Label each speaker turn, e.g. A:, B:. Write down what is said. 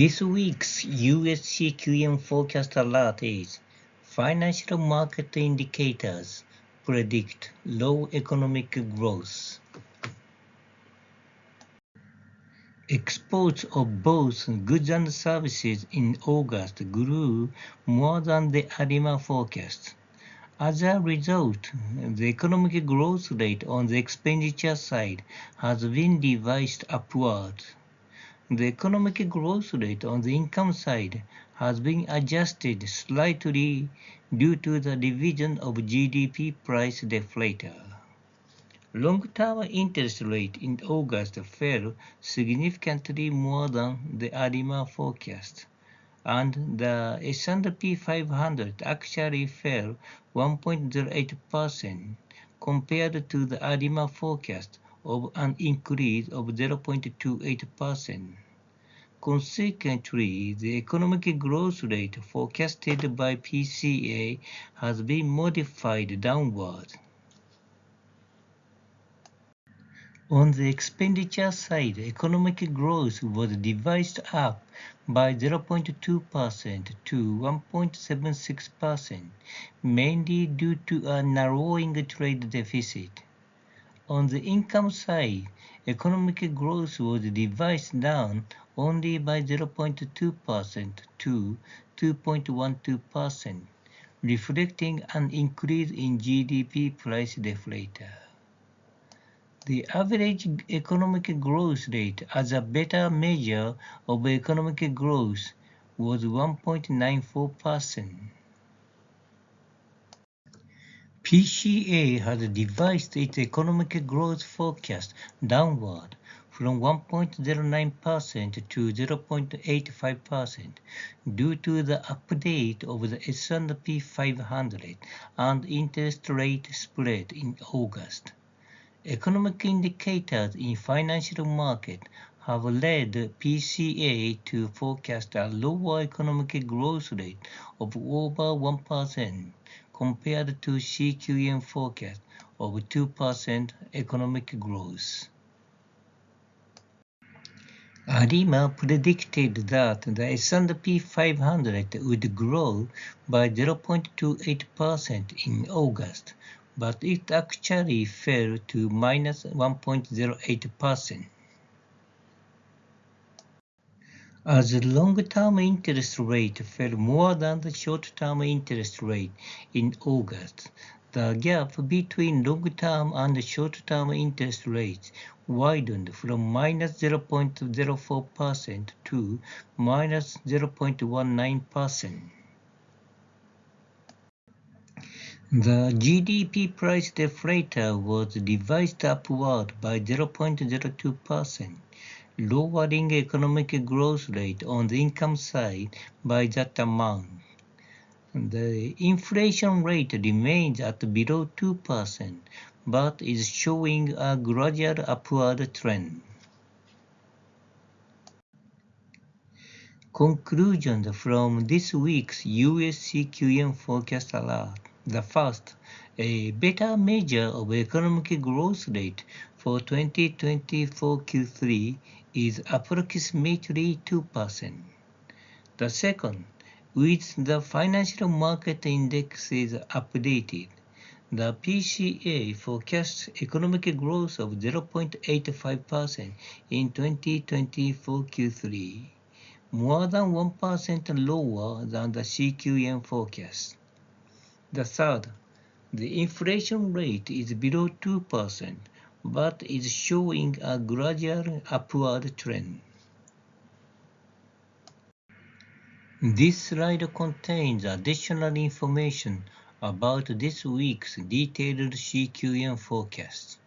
A: This week's US CQM Forecast Alert is financial market indicators predict low economic growth. Exports of both goods and services in August grew more than the ADIMA forecast. As a result, the economic growth rate on the expenditure side has been revised upward. The economic growth rate on the income side has been adjusted slightly due to the revision of GDP price deflator. Long-term interest rate in August fell significantly more than the ADIMA forecast, and the S&P 500 actually fell 1.08% compared to the ADIMA forecast of an increase of 0.28%. Consequently, the economic growth rate forecasted by PCA has been modified downward. On the expenditure side, economic growth was revised up by 0.2% to 1.76%, mainly due to a narrowing trade deficit. On the income side, economic growth was revised down only by 0.2% to 2.12%, reflecting an increase in GDP price deflator. The average economic growth rate as a better measure of economic growth was 1.94%. PCA has revised its economic growth forecast downward from 1.09% to 0.85% due to the update of the S&P 500 and interest rate spread in August. Economic indicators in financial market have led PCA to forecast a lower economic growth rate of over 1% compared to CQM forecast of 2% economic growth. ADIMA predicted that the S&P 500 would grow by 0.28% in August, but it actually fell to minus 1.08%. As the long-term interest rate fell more than the short-term interest rate in August, the gap between long-term and short-term interest rates widened from minus 0.04% to minus 0.19%. The GDP price deflator was revised upward by 0.02%, lowering economic growth rate on the income side by that amount. The inflation rate remains at below 2%, but is showing a gradual upward trend. Conclusions from this week's US CQM Forecast Alert. The first, a better measure of economic growth rate for 2024 Q3 is approximately 2%. The second, with the financial market indexes updated, the PCA forecasts economic growth of 0.85% in 2024 Q3, more than 1% lower than the CQM forecast. The third, the inflation rate is below 2%, but is showing a gradual upward trend. This slide contains additional information about this week's detailed CQM forecast.